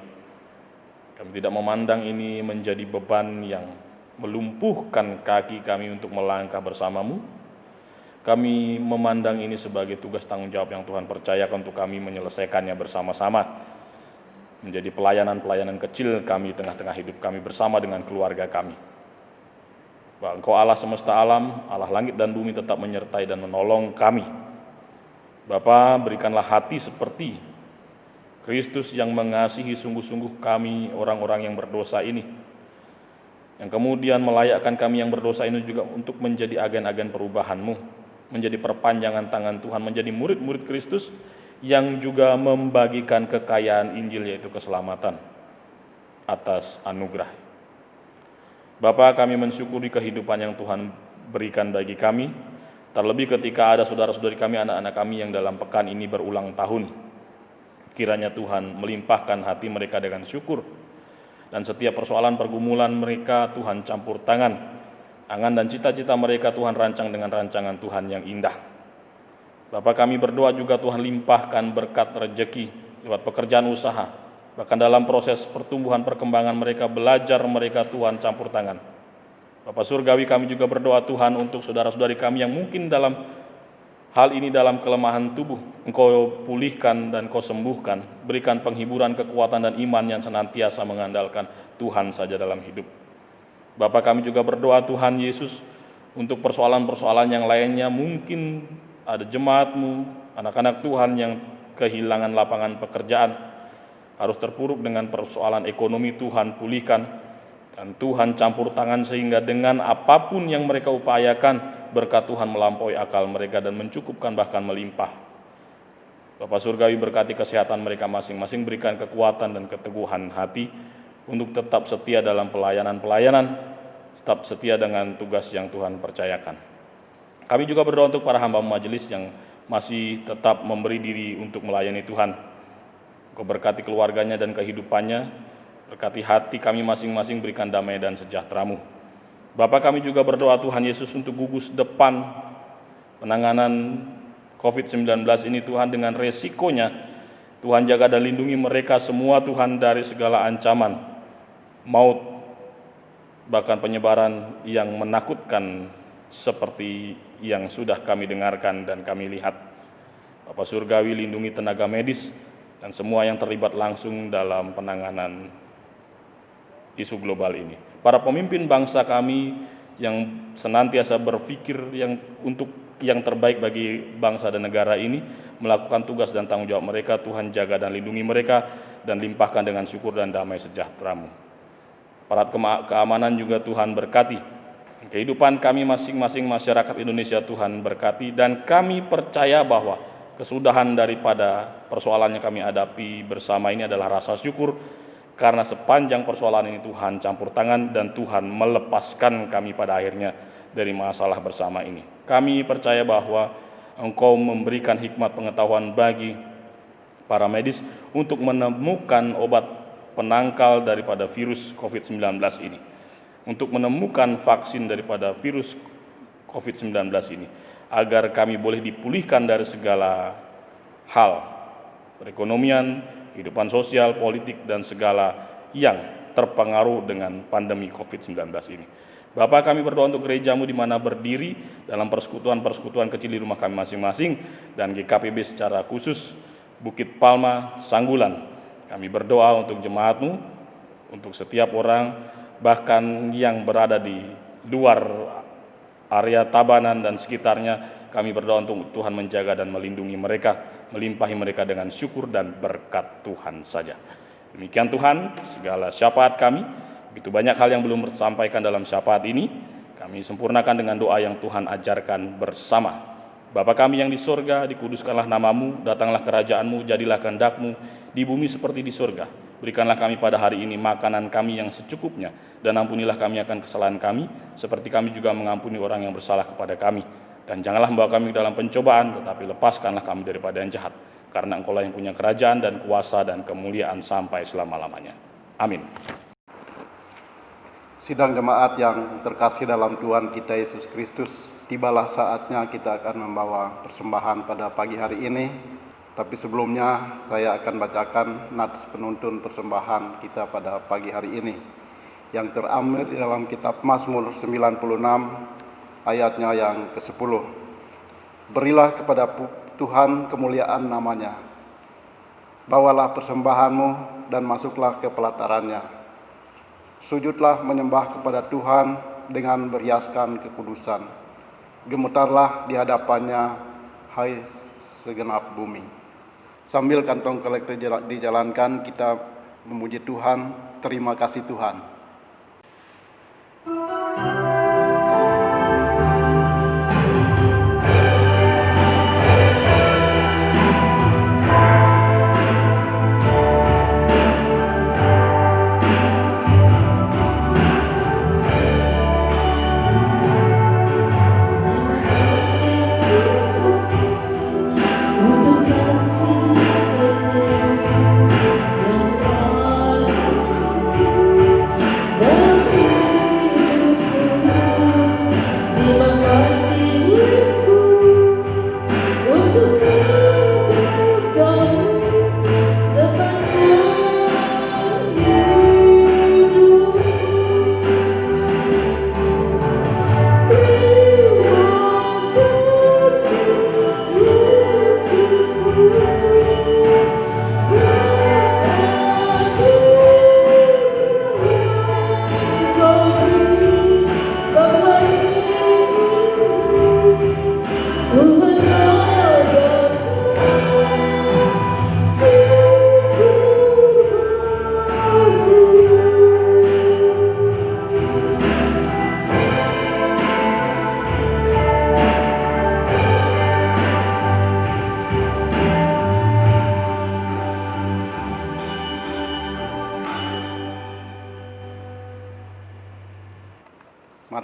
Kami tidak memandang ini menjadi beban yang melumpuhkan kaki kami untuk melangkah bersama-Mu. Kami memandang ini sebagai tugas tanggung jawab yang Tuhan percayakan untuk kami menyelesaikannya bersama-sama. Menjadi pelayanan-pelayanan kecil kami tengah-tengah hidup kami bersama dengan keluarga kami. Bahwa Engkau Allah semesta alam, Allah langit dan bumi tetap menyertai dan menolong kami. Bapa, berikanlah hati seperti Kristus yang mengasihi sungguh-sungguh kami orang-orang yang berdosa ini. Yang kemudian melayakkan kami yang berdosa ini juga untuk menjadi agen-agen perubahan-Mu. Menjadi perpanjangan tangan Tuhan, menjadi murid-murid Kristus yang juga membagikan kekayaan Injil yaitu keselamatan atas anugerah. Bapa, kami mensyukuri kehidupan yang Tuhan berikan bagi kami, terlebih ketika ada saudara-saudari kami, anak-anak kami yang dalam pekan ini berulang tahun. Kiranya Tuhan melimpahkan hati mereka dengan syukur, dan setiap persoalan pergumulan mereka Tuhan campur tangan. Angan dan cita-cita mereka Tuhan rancang dengan rancangan Tuhan yang indah. Bapa, kami berdoa juga Tuhan limpahkan berkat rejeki lewat pekerjaan usaha, bahkan dalam proses pertumbuhan perkembangan mereka, belajar mereka Tuhan campur tangan. Bapa Surgawi, kami juga berdoa Tuhan untuk saudara-saudari kami yang mungkin dalam hal ini dalam kelemahan tubuh, Engkau pulihkan dan Engkau sembuhkan, berikan penghiburan, kekuatan dan iman yang senantiasa mengandalkan Tuhan saja dalam hidup. Bapa, kami juga berdoa Tuhan Yesus untuk persoalan-persoalan yang lainnya, mungkin ada jemaat-Mu, anak-anak Tuhan yang kehilangan lapangan pekerjaan, harus terpuruk dengan persoalan ekonomi, Tuhan pulihkan, dan Tuhan campur tangan sehingga dengan apapun yang mereka upayakan, berkat Tuhan melampaui akal mereka dan mencukupkan bahkan melimpah. Bapa Surgawi, berkati kesehatan mereka masing-masing, berikan kekuatan dan keteguhan hati untuk tetap setia dalam pelayanan-pelayanan, tetap setia dengan tugas yang Tuhan percayakan. Kami juga berdoa untuk para hamba majelis yang masih tetap memberi diri untuk melayani Tuhan. Engkau berkati keluarganya dan kehidupannya, berkati hati kami masing-masing, berikan damai dan sejahtera-Mu. Bapa, kami juga berdoa Tuhan Yesus untuk gugus depan penanganan COVID-19 ini Tuhan, dengan resikonya Tuhan jaga dan lindungi mereka semua Tuhan dari segala ancaman maut, bahkan penyebaran yang menakutkan seperti yang sudah kami dengarkan dan kami lihat. Bapa Surgawi, lindungi tenaga medis dan semua yang terlibat langsung dalam penanganan isu global ini. Para pemimpin bangsa kami yang senantiasa berpikir untuk yang terbaik bagi bangsa dan negara ini, melakukan tugas dan tanggung jawab mereka, Tuhan jaga dan lindungi mereka, dan limpahkan dengan syukur dan damai sejahtera-Mu. Aparat keamanan juga Tuhan berkati. Kehidupan kami masing-masing masyarakat Indonesia Tuhan berkati, dan kami percaya bahwa kesudahan daripada persoalan yang kami hadapi bersama ini adalah rasa syukur, karena sepanjang persoalan ini Tuhan campur tangan dan Tuhan melepaskan kami pada akhirnya dari masalah bersama ini. Kami percaya bahwa Engkau memberikan hikmat pengetahuan bagi para medis untuk menemukan obat penangkal daripada virus COVID-19 ini, untuk menemukan vaksin daripada virus COVID-19 ini, agar kami boleh dipulihkan dari segala hal, perekonomian, kehidupan sosial, politik, dan segala yang terpengaruh dengan pandemi COVID-19 ini. Bapak, kami berdoa untuk gereja-Mu di mana berdiri dalam persekutuan-persekutuan kecil di rumah kami masing-masing, dan GKPB secara khusus Bukit Palma, Sanggulan. Kami berdoa untuk jemaat-Mu, untuk setiap orang, bahkan yang berada di luar area Tabanan dan sekitarnya. Kami berdoa untuk Tuhan menjaga dan melindungi mereka, melimpahi mereka dengan syukur dan berkat Tuhan saja. Demikian Tuhan, segala syafaat kami, begitu banyak hal yang belum tersampaikan dalam syafaat ini, kami sempurnakan dengan doa yang Tuhan ajarkan bersama. Bapa kami yang di sorga, dikuduskanlah nama-Mu, datanglah kerajaan-Mu, jadilah kehendak-Mu di bumi seperti di sorga. Berikanlah kami pada hari ini makanan kami yang secukupnya, dan ampunilah kami akan kesalahan kami, seperti kami juga mengampuni orang yang bersalah kepada kami. Dan janganlah membawa kami dalam pencobaan, tetapi lepaskanlah kami daripada yang jahat. Karena Engkau-lah yang punya kerajaan dan kuasa dan kemuliaan sampai selama-lamanya. Amin. Sidang jemaat yang terkasih dalam Tuhan kita Yesus Kristus, tibalah saatnya kita akan membawa persembahan pada pagi hari ini. Tapi sebelumnya saya akan bacakan nats penuntun persembahan kita pada pagi hari ini, yang terambil di dalam kitab Mazmur 96 ayatnya yang ke-10. Berilah kepada Tuhan kemuliaan nama-Nya. Bawalah persembahanmu dan masuklah ke pelatarannya. Sujudlah menyembah kepada Tuhan dengan berhiaskan kekudusan. Gemetarlah di hadapannya, hai segenap bumi. Sambil kantong kolektor dijalankan, kita memuji Tuhan. Terima kasih Tuhan. Untuk kasih setia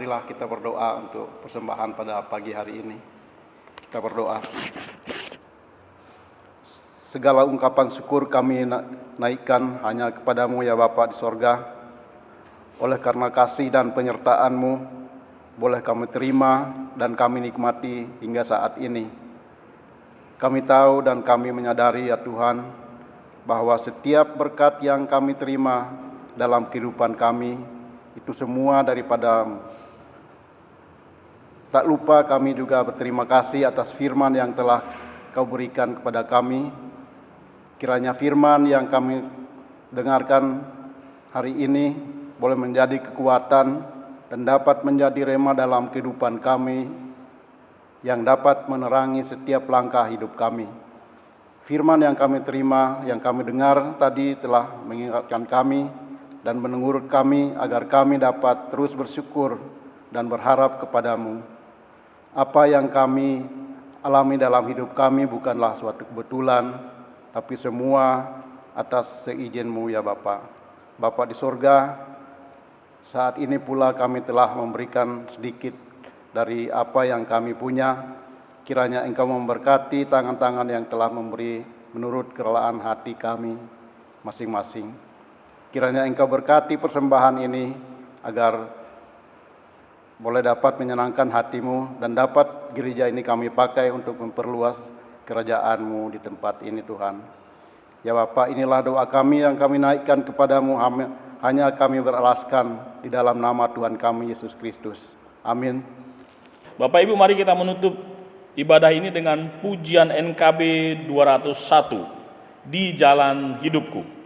marilah kita berdoa untuk persembahan pada pagi hari ini. Kita berdoa. Segala ungkapan syukur kami naikkan hanya kepadamu ya Bapa di sorga. Oleh karena kasih dan penyertaan-Mu, boleh kami terima dan kami nikmati hingga saat ini. Kami tahu dan kami menyadari ya Tuhan, bahwa setiap berkat yang kami terima dalam kehidupan kami, itu semua daripada-Mu. Tak lupa kami juga berterima kasih atas firman yang telah Kau berikan kepada kami. Kiranya firman yang kami dengarkan hari ini boleh menjadi kekuatan dan dapat menjadi rema dalam kehidupan kami, yang dapat menerangi setiap langkah hidup kami. Firman yang kami terima, yang kami dengar tadi telah mengingatkan kami dan menegur kami agar kami dapat terus bersyukur dan berharap kepadamu. Apa yang kami alami dalam hidup kami bukanlah suatu kebetulan, tapi semua atas seizin-Mu ya Bapa. Bapa di sorga, saat ini pula kami telah memberikan sedikit dari apa yang kami punya. Kiranya Engkau memberkati tangan-tangan yang telah memberi menurut kerelaan hati kami masing-masing. Kiranya Engkau berkati persembahan ini agar boleh dapat menyenangkan hati-Mu dan dapat gereja ini kami pakai untuk memperluas kerajaan-Mu di tempat ini Tuhan. Ya Bapa, inilah doa kami yang kami naikkan kepadamu, hanya kami beralaskan di dalam nama Tuhan kami Yesus Kristus. Amin. Bapak Ibu, mari kita menutup ibadah ini dengan pujian NKB 201, Di Jalan Hidupku.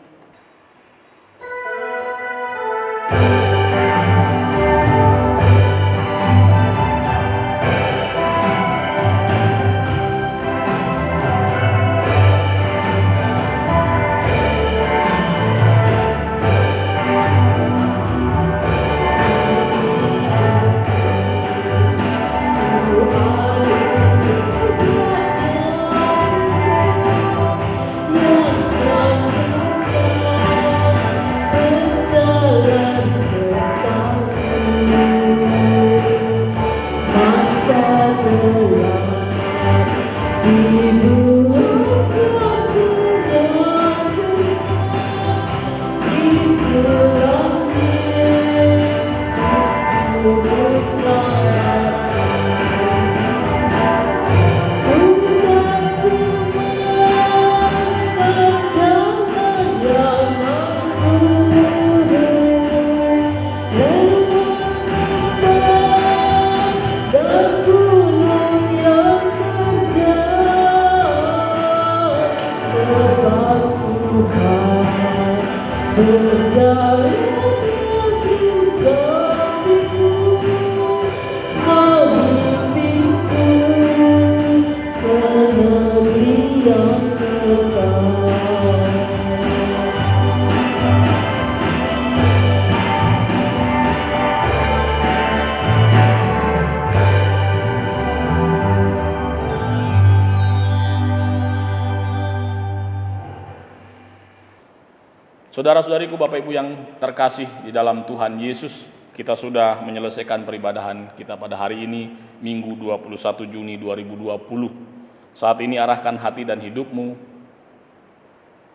Saudara-saudariku, Bapak Ibu yang terkasih di dalam Tuhan Yesus, kita sudah menyelesaikan peribadahan kita pada hari ini, Minggu 21 Juni 2020. Saat ini arahkan hati dan hidupmu,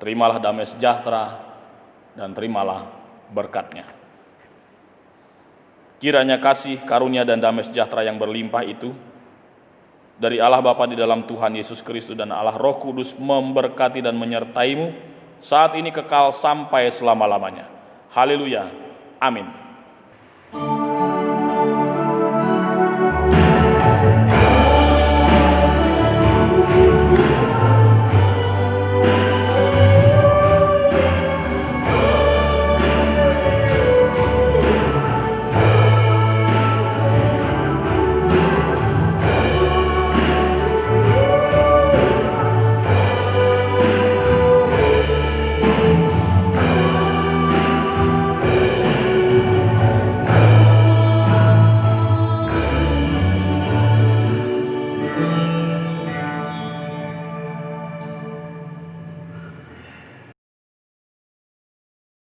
terimalah damai sejahtera dan terimalah berkat-Nya. Kiranya kasih, karunia dan damai sejahtera yang berlimpah itu dari Allah Bapa di dalam Tuhan Yesus Kristus dan Allah Roh Kudus memberkati dan menyertaimu saat ini kekal sampai selama-lamanya. Haleluya. Amin.